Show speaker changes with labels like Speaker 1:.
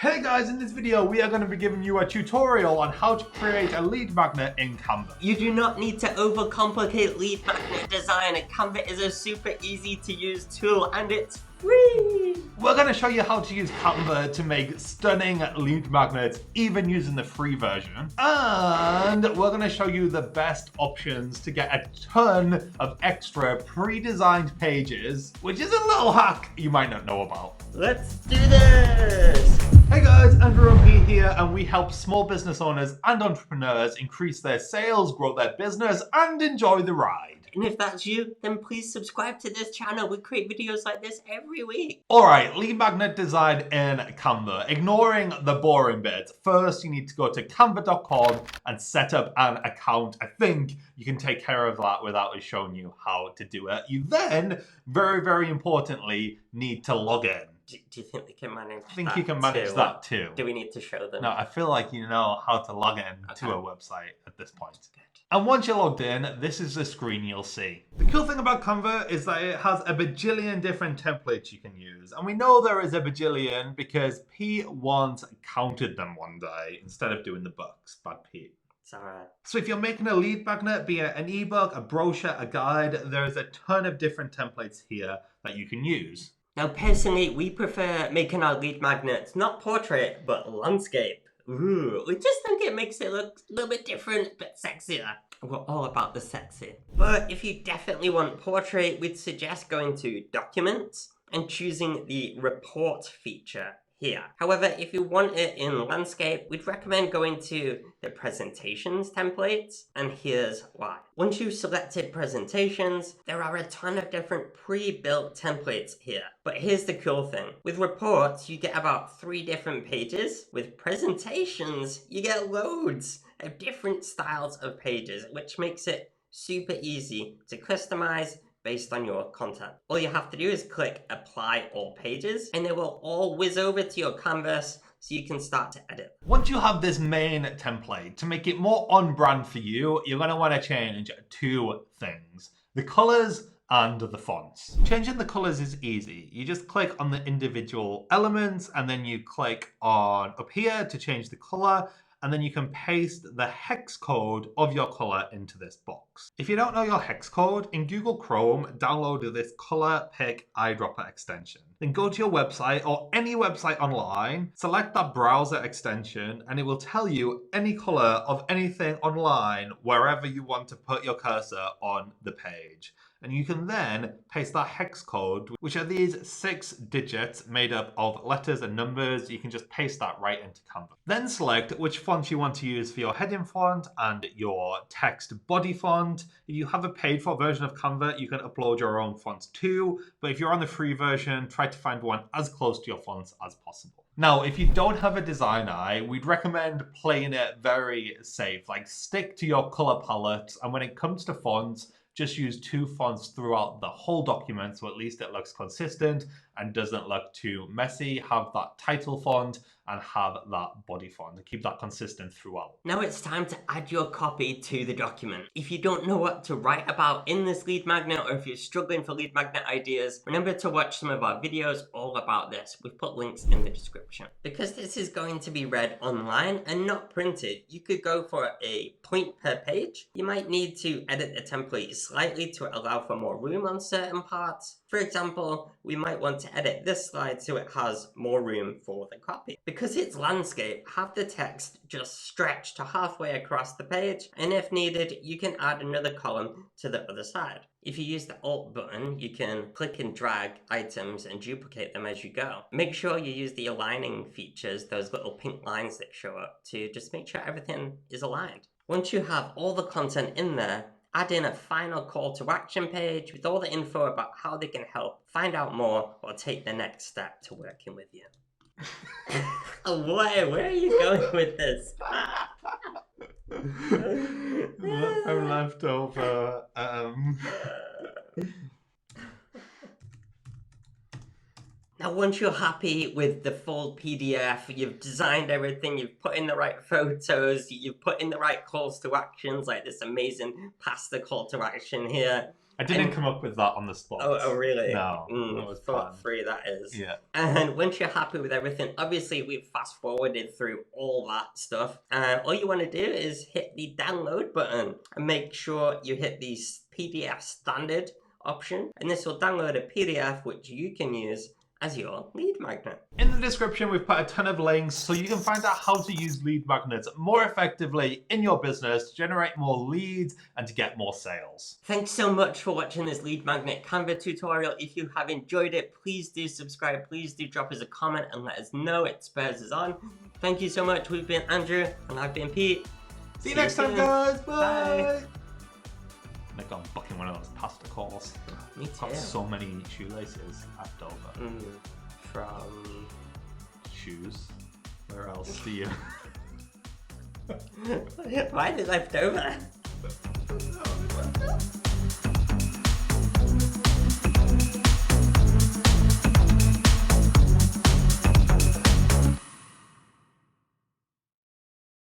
Speaker 1: Hey guys, in this video we are going to be giving you a tutorial on how to create a lead magnet in Canva.
Speaker 2: You do not need to overcomplicate lead magnet design. Canva is a super easy to use tool and it's free.
Speaker 1: We're going to show you how to use Canva to make stunning lead magnets, even using the free version. And we're going to show you the best options to get a ton of extra pre-designed pages, which is a little hack you might not know about.
Speaker 2: Let's do this.
Speaker 1: Hey guys, Andrew and Pete here, and we help small business owners and entrepreneurs increase their sales, grow their business, and enjoy the ride.
Speaker 2: And if that's you, then please subscribe to this channel. We create videos like this every week.
Speaker 1: Alright, lead magnet design in Canva. Ignoring the boring bits. First, you need to go to canva.com and set up an account. I think you can take care of that without us showing you how to do it. You then, very importantly, need to log in.
Speaker 2: Do you think we can manage that?
Speaker 1: I think you can manage that too.
Speaker 2: Do we need to show them?
Speaker 1: No, I feel like you know how to log in to a website at this point. And once you're logged in, this is the screen you'll see. The cool thing about Canva is that it has a bajillion different templates you can use. And we know there is a bajillion because Pete once counted them one day instead of doing the books. Bad Pete.
Speaker 2: It's alright.
Speaker 1: So if you're making a lead magnet, be it an ebook, a brochure, a guide, there's a ton of different templates here that you can use.
Speaker 2: Now, personally, we prefer making our lead magnets not portrait, but landscape. Ooh, we just think it makes it look a little bit different, but sexier. We're all about the sexy. But if you definitely want portrait, we'd suggest going to Documents and choosing the Report feature here. However, if you want it in landscape, we'd recommend going to the presentations templates, and here's why. Once you've selected presentations, there are a ton of different pre-built templates here. But here's the cool thing. With reports, you get about 3 different pages. With presentations, you get loads of different styles of pages, which makes it super easy to customize based on your content. All you have to do is click Apply All Pages, and they will all whiz over to your canvas so you can start to edit.
Speaker 1: Once you have this main template, to make it more on brand for you, you're going to want to change 2 things. The colors and the fonts. Changing the colors is easy. You just click on the individual elements and then you click on up here to change the color, and then you can paste the hex code of your color into this box. If you don't know your hex code, in Google Chrome, download this color pick eyedropper extension. Then go to your website or any website online, select that browser extension, and it will tell you any color of anything online wherever you want to put your cursor on the page. And you can then paste that hex code, which are these 6 digits made up of letters and numbers. You can just paste that right into Canva. Then select which font you want to use for your heading font and your text body font. If you have a paid for version of Canva, you can upload your own fonts too. But if you're on the free version, try to find one as close to your fonts as possible. Now, if you don't have a design eye, we'd recommend playing it very safe. Like, stick to your color palettes, and when it comes to fonts, just use 2 fonts throughout the whole document, so at least it looks consistent and doesn't look too messy. Have that title font and have that body font and keep that consistent throughout.
Speaker 2: Now it's time to add your copy to the document. If you don't know what to write about in this lead magnet, or if you're struggling for lead magnet ideas, remember to watch some of our videos all about this. We've put links in the description. Because this is going to be read online and not printed, you could go for a point per page. You might need to edit the template slightly to allow for more room on certain parts. For example, we might want to edit this slide so it has more room for the copy. Because it's landscape, have the text just stretch to halfway across the page, and if needed, you can add another column to the other side. If you use the Alt button, you can click and drag items and duplicate them as you go. Make sure you use the aligning features, those little pink lines that show up, to just make sure everything is aligned. Once you have all the content in there, add in a final call to action page with all the info about how they can help, find out more, or take the next step to working with you. Where are you going with this?
Speaker 1: I'm left over.
Speaker 2: Now, once you're happy with the full PDF, you've designed everything, you've put in the right photos, you've put in the right calls to actions, like this amazing pasta call to action here.
Speaker 1: I didn't come up with that on the spot.
Speaker 2: Oh really?
Speaker 1: No, that was
Speaker 2: thought
Speaker 1: planned.
Speaker 2: free that is.
Speaker 1: Yeah.
Speaker 2: And once you're happy with everything, obviously we've fast forwarded through all that stuff. All you want to do is hit the download button and make sure you hit the PDF standard option, and this will download a PDF which you can use as your lead magnet.
Speaker 1: In the description, we've put a ton of links so you can find out how to use lead magnets more effectively in your business to generate more leads and to get more sales.
Speaker 2: Thanks so much for watching this lead magnet Canva tutorial. If you have enjoyed it, please do subscribe. Please do drop us a comment and let us know. It spurs us on. Thank you so much. We've been Andrew and I've been Pete.
Speaker 1: See you next time, guys. Bye.
Speaker 2: Bye.
Speaker 1: Like I'm booking one of those pasta calls.
Speaker 2: Me too.
Speaker 1: Got so many shoelaces left over.
Speaker 2: From
Speaker 1: Shoes. Where else do you?
Speaker 2: why are they left over?